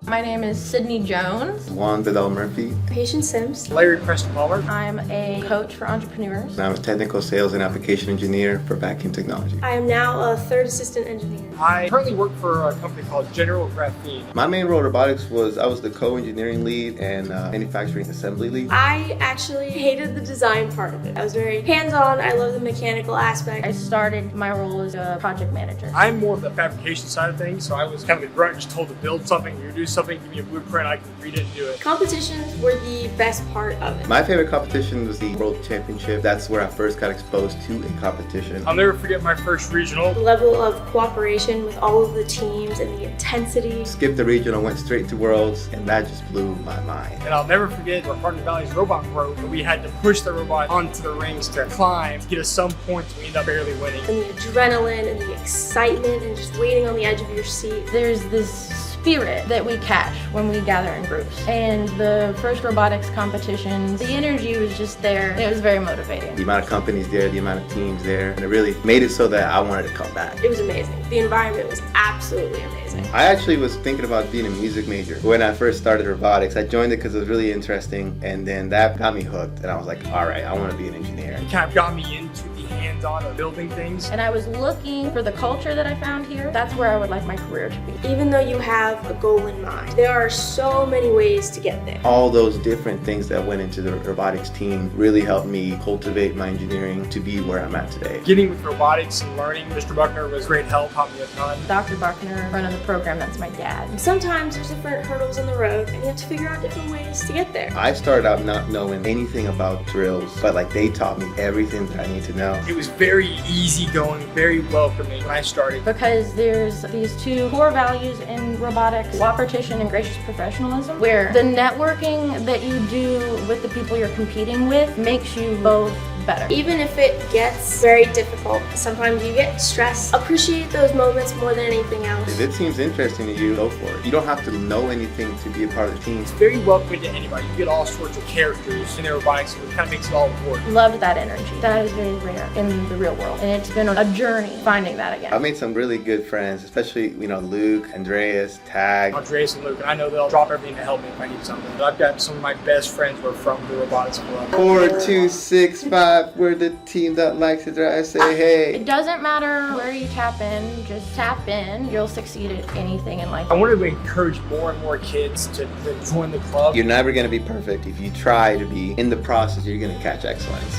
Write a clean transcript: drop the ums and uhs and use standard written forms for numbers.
My name is Sydney Jones. Juan Vidal Murphy. Patience Sims. Larry Preston Palmer. I'm a coach for entrepreneurs. I'm a technical sales and application engineer for vacuum technology. I am now a third assistant engineer. I currently work for a company called General Graphene. My main role in robotics was I was the co-engineering lead and manufacturing assembly lead. I actually hated the design part of it. I was very hands-on. I love the mechanical aspect. I started my role as a project manager. I'm more of the fabrication side of things, so I was kind of a grunt, just told to build something, you do something, give me a blueprint, I can read it and do it. Competitions were the best part of it. My favorite competition was the World Championship. That's where I first got exposed to a competition. I'll never forget my first regional. The level of cooperation with all of the teams and the intensity. Skipped the regional, went straight to Worlds, and that just blew my mind. And I'll never forget our Partner Valley's robot broke, and we had to push the robot onto the rings to climb to get us some points. We ended up barely winning. And the adrenaline and the excitement and just waiting on the edge of your seat. There's this spirit that we catch when we gather in groups. And the first robotics competition, the energy was just there. It was very motivating. The amount of companies there, the amount of teams there, and it really made it so that I wanted to come back. It was amazing. The environment was absolutely amazing. I actually was thinking about being a music major. When I first started robotics, I joined it because it was really interesting, and then that got me hooked, and I was like, all right, I want to be an engineer. It kind of got me into the hands-on of building things. And I was looking for the culture that I found here. That's where I would like my career to be. Even though you have a goal in mind, there are so many ways to get there. All those different things that went into the robotics team really helped me cultivate my engineering to be where I'm at today. Getting with robotics and learning, Mr. Buckner was great help, taught me a ton. Dr. Buckner, front of the program, that's my dad. Sometimes there's different hurdles in the road and you have to figure out different ways to get there. I started out not knowing anything about drills, but like they taught me everything that I need to know. It was very easygoing, very welcoming when I started. Because there's these two core values in robotics, cooperation and gracious professionalism, where the networking that you do with the people you're competing with makes you both better. Even if it gets very difficult, sometimes you get stressed. Appreciate those moments more than anything else. If it seems interesting to you, go for it. You don't have to know anything to be a part of the team. It's very welcoming to anybody. You get all sorts of characters in their robotics, and it kind of makes it all work. Loved that energy. That is very rare in the real world, and it's been a journey finding that again. I've made some really good friends, especially, Luke, Andreas, Tag. Andreas and Luke, I know they'll drop everything to help me if I need something. But I've got some of my best friends who are from the robotics club. 4, 2, 6, 5. We're the team that likes it. I say, hey. It doesn't matter where you tap in, just tap in. You'll succeed at anything in life. I wanted to encourage more and more kids to join the club. You're never going to be perfect. If you try to be, in the process, you're going to catch excellence.